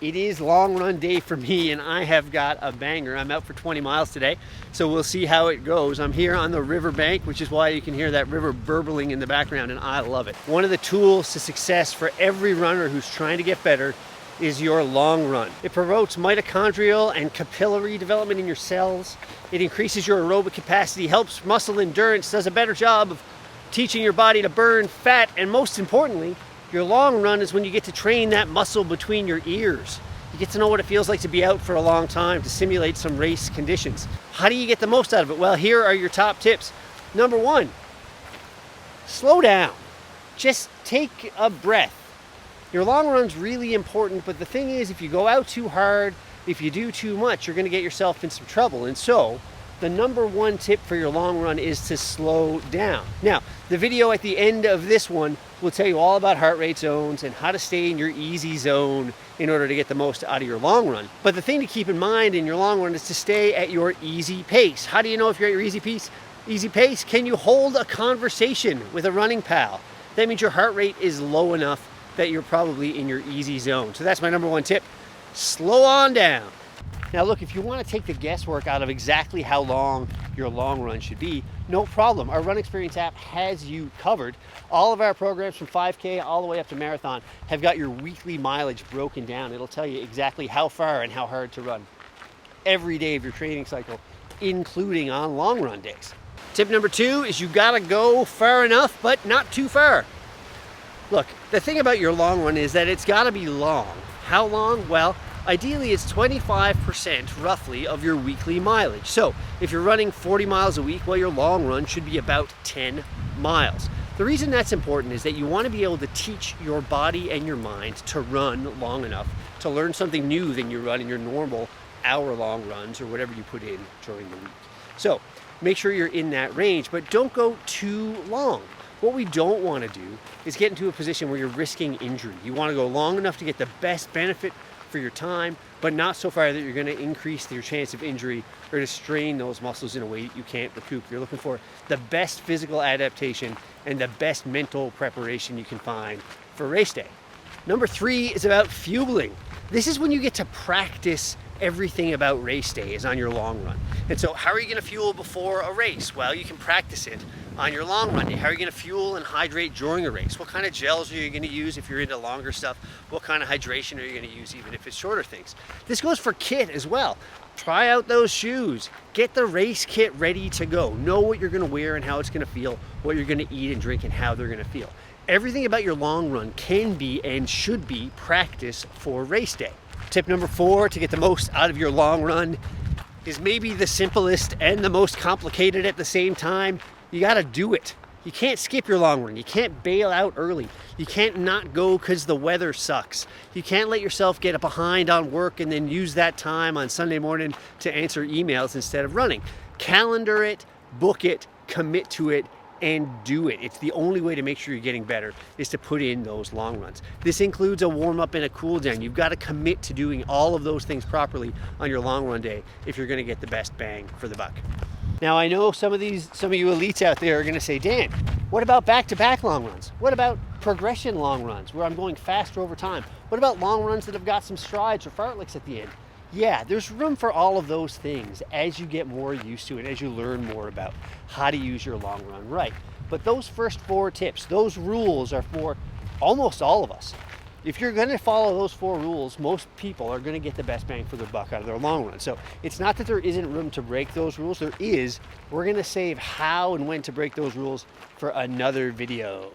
It is long run day for me, and I have got a banger. I'm out for 20 miles today, so we'll see how it goes. I'm here on the riverbank, which is why you can hear that river burbling in the background, and I love it. One of the tools to success for every runner who's trying to get better is your long run. It promotes mitochondrial and capillary development in your cells. It increases your aerobic capacity, helps muscle endurance, does a better job of teaching your body to burn fat, and most importantly, your long run is when you get to train that muscle between your ears. You get to know what it feels like to be out for a long time, to simulate some race conditions. How do you get the most out of it? Well, here are your top tips. Number one, slow down. Just take a breath. Your long run's really important, but the thing is, if you go out too hard, if you do too much, you're gonna get yourself in some trouble. And so, the number one tip for your long run is to slow down. Now, the video at the end of this one will tell you all about heart rate zones and how to stay in your easy zone in order to get the most out of your long run. But the thing to keep in mind in your long run is to stay at your easy pace. How do you know if you're at your easy pace? Can you hold a conversation with a running pal? That means your heart rate is low enough that you're probably in your easy zone. So that's my number one tip. Slow on down. Now look, if you want to take the guesswork out of exactly how long your long run should be, no problem. Our Run Experience app has you covered. All of our programs from 5K all the way up to marathon have got your weekly mileage broken down. It'll tell you exactly how far and how hard to run every day of your training cycle, including on long run days. Tip number two is you gotta go far enough, but not too far. Look, the thing about your long run is that it's gotta be long. How long? Well, ideally, it's 25% roughly of your weekly mileage. So if you're running 40 miles a week, well, your long run should be about 10 miles. The reason that's important is that you want to be able to teach your body and your mind to run long enough to learn something new than you run in your normal hour-long runs or whatever you put in during the week. So make sure you're in that range, but don't go too long. What we don't want to do is get into a position where you're risking injury. You want to go long enough to get the best benefit for your time, but not so far that you're going to increase your chance of injury or to strain those muscles in a way that you can't recoup. You're looking for the best physical adaptation and the best mental preparation you can find for race day. Number three is about fueling. This is when you get to practice everything about race day is on your long run. And so how are you going to fuel before a race? Well, you can practice it on your long run day. How are you going to fuel and hydrate during a race? What kind of gels are you going to use if you're into longer stuff? What kind of hydration are you going to use even if it's shorter things? This goes for kit as well. Try out those shoes. Get the race kit ready to go. Know what you're going to wear and how it's going to feel, what you're going to eat and drink and how they're going to feel. Everything about your long run can be and should be practice for race day. Tip number four to get the most out of your long run is maybe the simplest and the most complicated at the same time. You gotta do it. You can't skip your long run. You can't bail out early. You can't not go because the weather sucks. You can't let yourself get behind on work and then use that time on Sunday morning to answer emails instead of running. Calendar it, book it, commit to it, and do it. It's the only way to make sure you're getting better is to put in those long runs. This includes a warm up and a cool down. You've got to commit to doing all of those things properly on your long run day if you're going to get the best bang for the buck. Now I know some of you elites out there are going to say, Dan, what about back-to-back long runs? What about progression long runs where I'm going faster over time? What about long runs that have got some strides or fartleks at the end? Yeah, there's room for all of those things as you get more used to it, as you learn more about how to use your long run right. But those first four tips, those rules are for almost all of us. If you're going to follow those four rules, most people are going to get the best bang for their buck out of their long run. So it's not that there isn't room to break those rules. There is. We're going to save how and when to break those rules for another video.